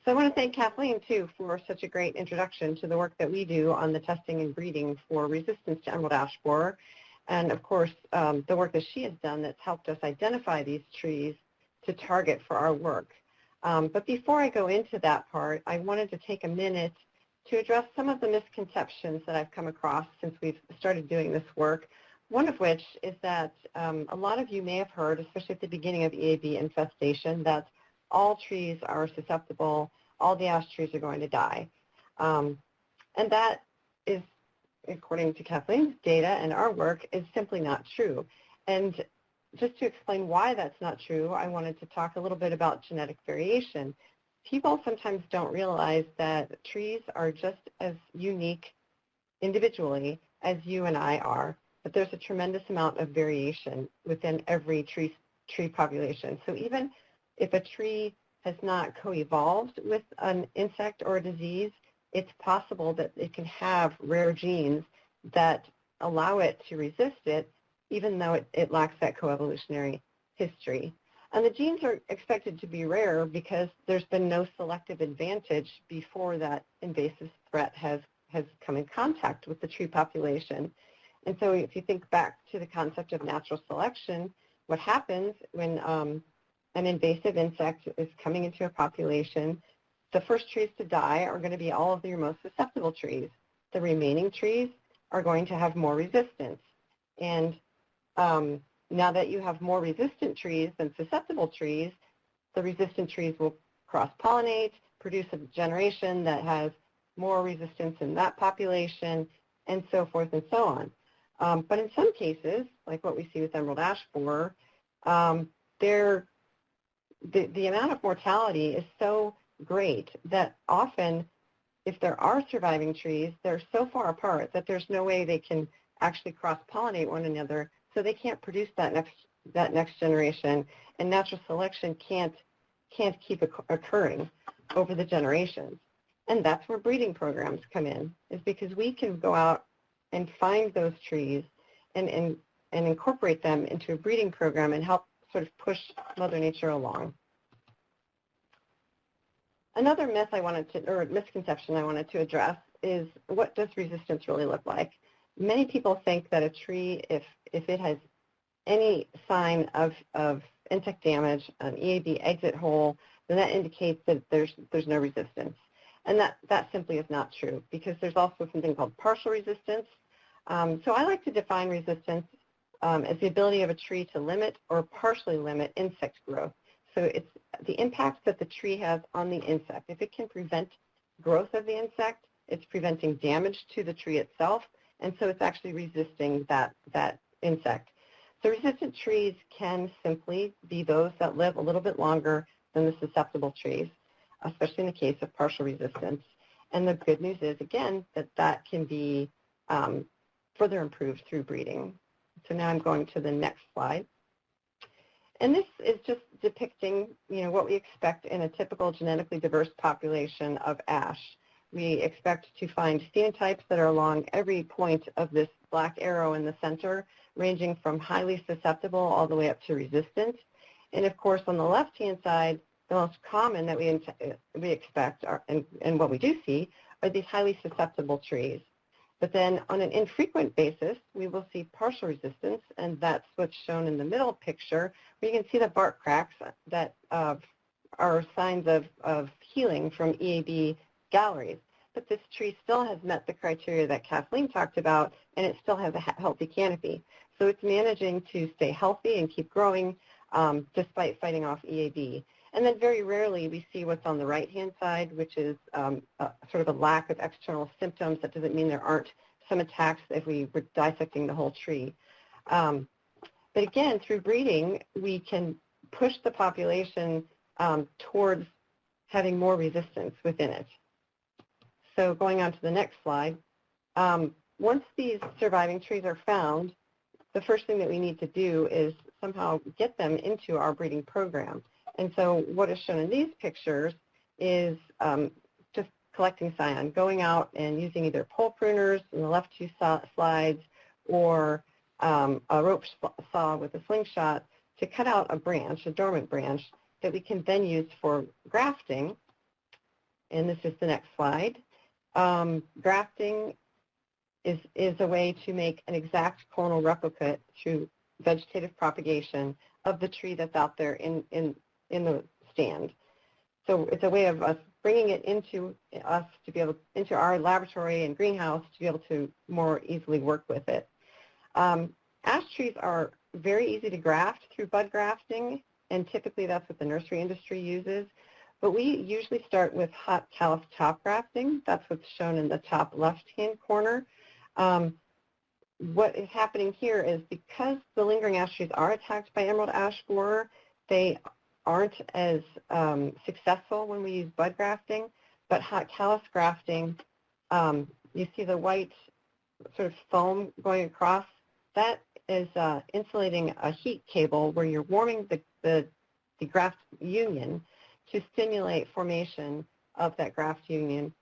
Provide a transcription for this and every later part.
So I want to thank Kathleen, too, for such a great introduction to the work that we do on the testing and breeding for resistance to emerald ash borer. And, of course, the work that she has done that's helped us identify these trees to target for our work. But before I go into that part, I wanted to take a minute to address some of the misconceptions that I've come across since we've started doing this work, one of which is that a lot of you may have heard, especially at the beginning of EAB infestation, that all trees are susceptible, all the ash trees are going to die. And that is, according to Kathleen's data and our work, is simply not true. And just to explain why that's not true, I wanted to talk a little bit about genetic variation. People sometimes don't realize that trees are just as unique individually as you and I are, but there's a tremendous amount of variation within every tree population. So even if a tree has not co-evolved with an insect or a disease, it's possible that it can have rare genes that allow it to resist it, even though it lacks that coevolutionary history. And the genes are expected to be rare because there's been no selective advantage before that invasive threat has come in contact with the tree population. And so if you think back to the concept of natural selection, what happens when an invasive insect is coming into a population, the first trees to die are going to be all of your most susceptible trees. The remaining trees are going to have more resistance. And now that you have more resistant trees than susceptible trees, the resistant trees will cross-pollinate, produce a generation that has more resistance in that population, and so forth and so on. But in some cases, like what we see with emerald ash borer, the amount of mortality is so great that often, if there are surviving trees, they're so far apart that there's no way they can actually cross-pollinate one another, so they can't produce that next generation, and natural selection can't keep occurring over the generations. And that's where breeding programs come in, is because we can go out and find those trees and incorporate them into a breeding program and help sort of push Mother Nature along. Another myth or misconception I wanted to address is, what does resistance really look like? Many people think that a tree, if it has any sign of insect damage, an EAB exit hole, then that indicates that there's no resistance. And that simply is not true, because there's also something called partial resistance. So I like to define resistance as the ability of a tree to limit or partially limit insect growth. So it's the impact that the tree has on the insect. If it can prevent growth of the insect, it's preventing damage to the tree itself, and so it's actually resisting that insect. So resistant trees can simply be those that live a little bit longer than the susceptible trees, especially in the case of partial resistance. And the good news is, again, that can be further improved through breeding. So now I'm going to the next slide. And this is just depicting, what we expect in a typical genetically diverse population of ash. We expect to find phenotypes that are along every point of this black arrow in the center, ranging from highly susceptible all the way up to resistant. And of course, on the left-hand side, the most common that we expect and what we do see are these highly susceptible trees. But then on an infrequent basis, we will see partial resistance, and that's what's shown in the middle picture, where you can see the bark cracks that are signs of healing from EAB galleries. But this tree still has met the criteria that Kathleen talked about, and it still has a healthy canopy. So it's managing to stay healthy and keep growing despite fighting off EAB. And then very rarely we see what's on the right-hand side, which is sort of a lack of external symptoms. That doesn't mean there aren't some attacks if we were dissecting the whole tree. But again, through breeding, we can push the population towards having more resistance within it. So going on to the next slide, once these surviving trees are found, the first thing that we need to do is somehow get them into our breeding program. And so what is shown in these pictures is just collecting scion, going out and using either pole pruners in the left two slides or a rope saw with a slingshot to cut out a branch, a dormant branch, that we can then use for grafting. And this is the next slide. Grafting is a way to make an exact clonal replicate through vegetative propagation of the tree that's out there in the stand. So it's a way of us bringing it into into our laboratory and greenhouse to be able to more easily work with it. Ash trees are very easy to graft through bud grafting, and typically that's what the nursery industry uses. But we usually start with hot callus top grafting. That's what's shown in the top left-hand corner. What is happening here is because the lingering ash trees are attacked by emerald ash borer, they aren't as successful when we use bud grafting, but hot callus grafting, you see the white sort of foam going across, that is insulating a heat cable where you're warming the graft union to stimulate formation of that graft union.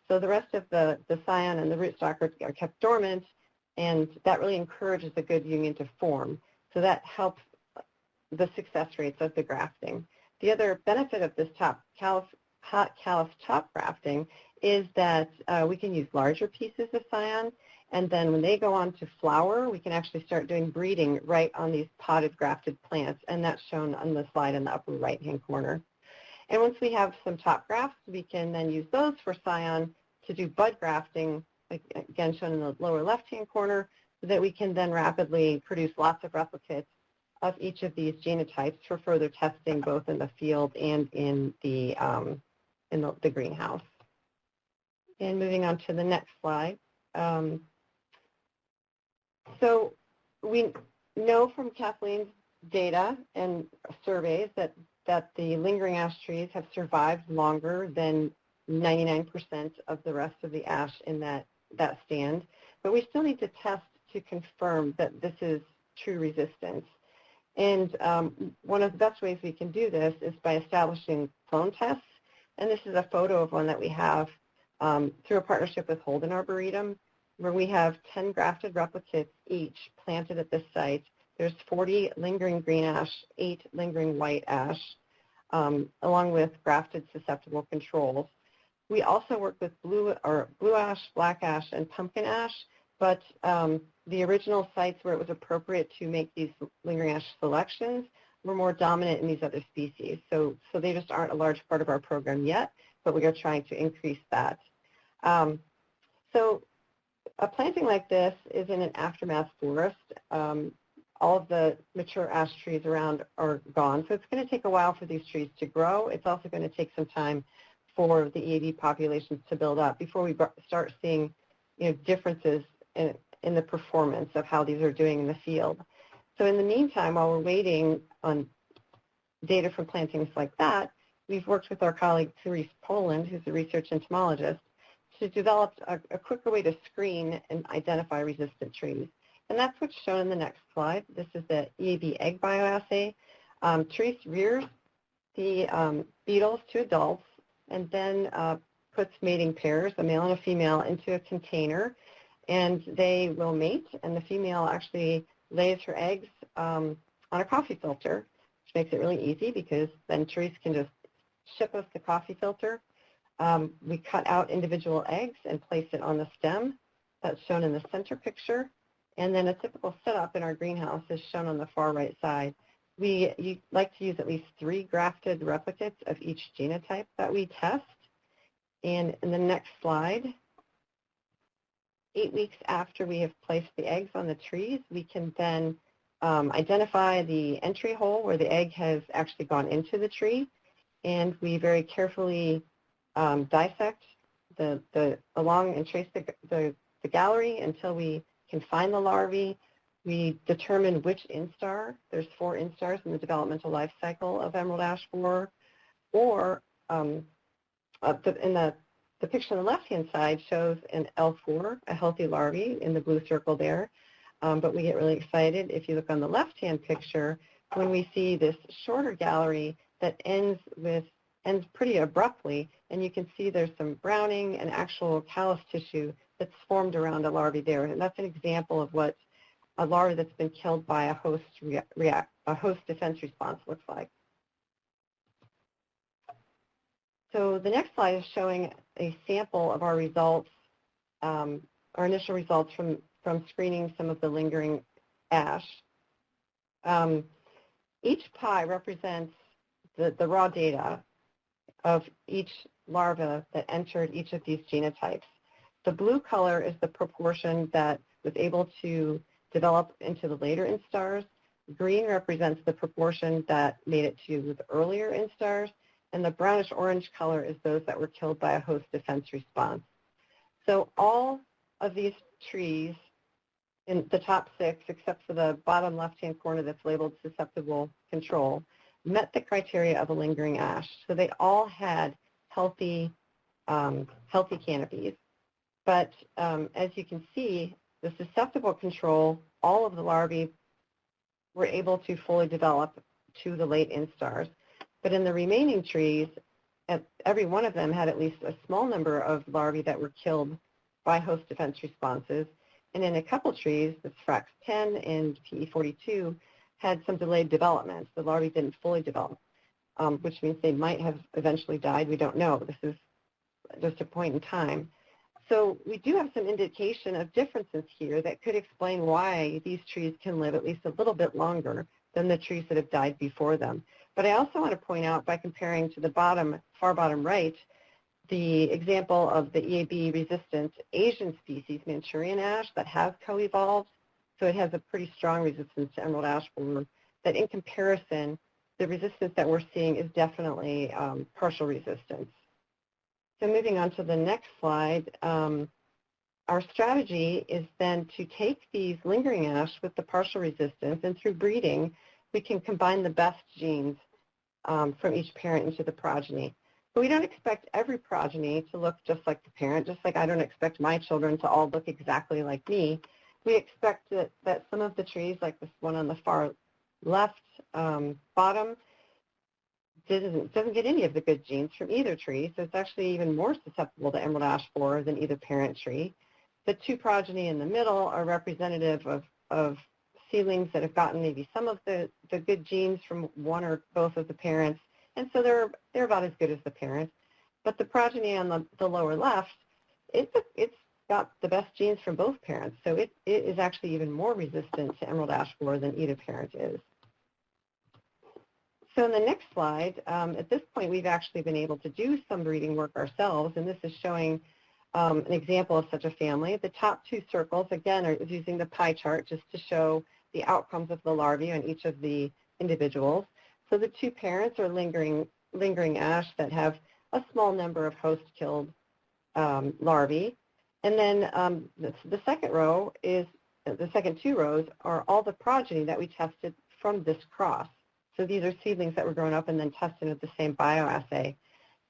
So the rest of the scion and the rootstock are kept dormant, and that really encourages a good union to form. So that helps the success rates of the grafting. The other benefit of this hot callus top grafting is that we can use larger pieces of scion, and then when they go on to flower, we can actually start doing breeding right on these potted grafted plants, and that's shown on the slide in the upper right-hand corner. And once we have some top grafts, we can then use those for scion to do bud grafting, again shown in the lower left-hand corner, so that we can then rapidly produce lots of replicates of each of these genotypes for further testing both in the field and in the greenhouse. And moving on to the next slide. So we know from Kathleen's data and surveys that the lingering ash trees have survived longer than 99% of the rest of the ash in that stand, but we still need to test to confirm that this is true resistance. And one of the best ways we can do this is by establishing clone tests, and this is a photo of one that we have through a partnership with Holden Arboretum, where we have 10 grafted replicates each planted at this site. There's 40 lingering green ash, 8 lingering white ash, along with grafted susceptible controls. We also work with blue ash, black ash, and pumpkin ash, but the original sites where it was appropriate to make these lingering ash selections were more dominant in these other species. So they just aren't a large part of our program yet, but we are trying to increase that. So a planting like this is in an aftermath forest. All of the mature ash trees around are gone, so it's going to take a while for these trees to grow. It's also going to take some time for the EAD populations to build up before we start seeing, differences in the performance of how these are doing in the field. So in the meantime, while we're waiting on data from plantings like that, we've worked with our colleague Therese Poland, who's a research entomologist, to develop a quicker way to screen and identify resistant trees. And that's what's shown in the next slide. This is the EAB egg bioassay. Therese rears the beetles to adults and then puts mating pairs, a male and a female, into a container, and they will mate, and the female actually lays her eggs on a coffee filter, which makes it really easy because then Therese can just ship us the coffee filter. We cut out individual eggs and place it on the stem. That's shown in the center picture. And then a typical setup in our greenhouse is shown on the far right side. We like to use at least 3 grafted replicates of each genotype that we test. And in the next slide, 8 weeks after we have placed the eggs on the trees, we can then identify the entry hole where the egg has actually gone into the tree. And we very carefully dissect along and trace the gallery until we can find the larvae. We determine which instar. There's 4 instars in the developmental life cycle of emerald ash borer. Or the picture on the left-hand side shows an L4, a healthy larvae in the blue circle there. But we get really excited if you look on the left-hand picture when we see this shorter gallery that ends pretty abruptly, and you can see there's some browning and actual callus tissue that's formed around a larvae there. And that's an example of what a larva that's been killed by a host defense response looks like. So the next slide is showing a sample of our results, our initial results from screening some of the lingering ash. Each pie represents the raw data of each larva that entered each of these genotypes. The blue color is the proportion that was able to develop into the later instars. Green represents the proportion that made it to the earlier instars, and the brownish-orange color is those that were killed by a host defense response. So all of these trees in the top 6, except for the bottom left-hand corner that's labeled susceptible control, met the criteria of a lingering ash. So they all had healthy canopies. But as you can see, the susceptible control, all of the larvae were able to fully develop to the late instars. But in the remaining trees, every one of them had at least a small number of larvae that were killed by host defense responses. And in a couple trees, that's Frax 10 and PE42, had some delayed development. The larvae didn't fully develop, which means they might have eventually died. We don't know. This is just a point in time. So we do have some indication of differences here that could explain why these trees can live at least a little bit longer than the trees that have died before them. But I also want to point out, by comparing to the far bottom right, the example of the EAB-resistant Asian species, Manchurian ash, that has co-evolved. So it has a pretty strong resistance to emerald ash borer, that in comparison, the resistance that we're seeing is definitely partial resistance. So moving on to the next slide, our strategy is then to take these lingering ash with the partial resistance, and through breeding, we can combine the best genes from each parent into the progeny. But we don't expect every progeny to look just like the parent, just like I don't expect my children to all look exactly like me. We expect that some of the trees, like this one on the far left bottom, doesn't get any of the good genes from either tree, so it's actually even more susceptible to emerald ash borer than either parent tree. The two progeny in the middle are representative of seedlings that have gotten maybe some of the good genes from one or both of the parents, and so they're about as good as the parents. But the progeny on the lower left, it's got the best genes from both parents, so it is actually even more resistant to emerald ash borer than either parent is. So in the next slide, at this point, we've actually been able to do some breeding work ourselves, and this is showing an example of such a family. The top two circles, again, are using the pie chart just to show the outcomes of the larvae on each of the individuals. So the two parents are lingering ash that have a small number of host-killed larvae. And then the second row is, the second two rows are all the progeny that we tested from this cross. So these are seedlings that were grown up and then tested with the same bioassay.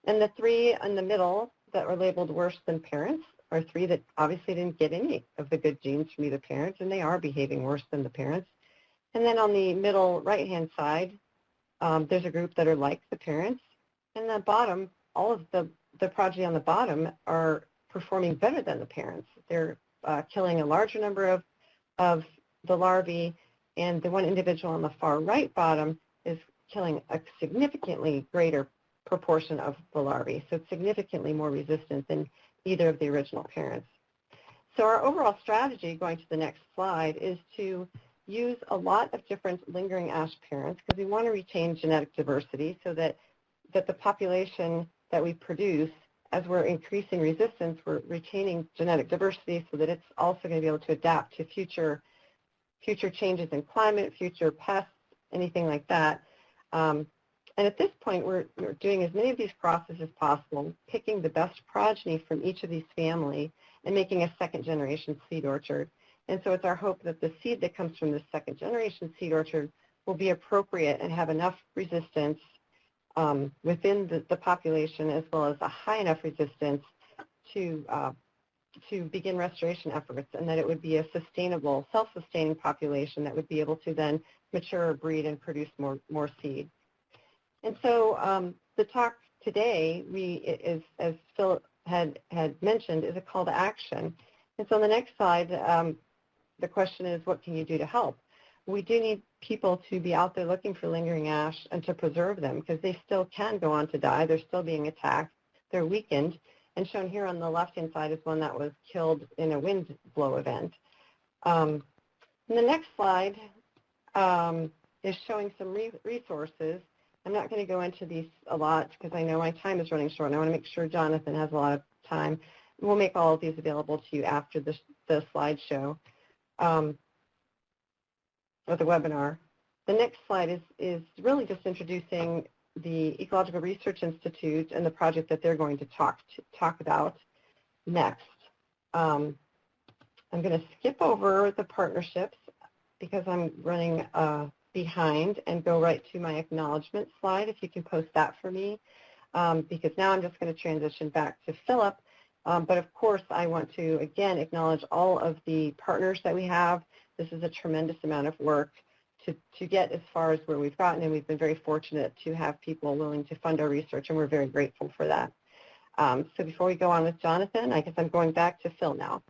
And the three in the middle that are labeled worse than parents are three that obviously didn't get any of the good genes from either parents, and they are behaving worse than the parents. And then on the middle right-hand side, there's a group that are like the parents. And the bottom, all of the progeny on the bottom are performing better than the parents. They're killing a larger number of the larvae, and the one individual on the far right bottom is killing a significantly greater proportion of the larvae, so it's significantly more resistant than either of the original parents. So our overall strategy, going to the next slide, is to use a lot of different lingering ash parents because we want to retain genetic diversity so that the population that we produce, as we're increasing resistance, we're retaining genetic diversity so that it's also going to be able to adapt to future changes in climate, future pests, anything like that. And at this point, we're doing as many of these crosses as possible, picking the best progeny from each of these families and making a second-generation seed orchard. And so it's our hope that the seed that comes from this second-generation seed orchard will be appropriate and have enough resistance within the population, as well as a high enough resistance to begin restoration efforts, and that it would be a sustainable, self-sustaining population that would be able to then mature, breed, and produce more seed. And so the talk today, as Phil had mentioned, is a call to action. And so on the next slide, the question is, what can you do to help? we do need people to be out there looking for lingering ash and to preserve them, because they still can go on to die. They're still being attacked. They're weakened. And shown here on the left-hand side is one that was killed in a wind blow event. And the next slide is showing some resources. I'm not going to go into these a lot because I know my time is running short, and I want to make sure Jonathan has a lot of time. We'll make all of these available to you after the slideshow or the webinar. The next slide is really just introducing the Ecological Research Institute and the project that they're going to talk about next. I'm going to skip over the partnerships because I'm running behind and go right to my acknowledgement slide, if you can post that for me, because now I'm just going to transition back to Philip. But of course, I want to, again, acknowledge all of the partners that we have. This is a tremendous amount of work to get as far as where we've gotten, and we've been very fortunate to have people willing to fund our research, and we're very grateful for that. So before we go on with Jonathan, I guess I'm going back to Phil now.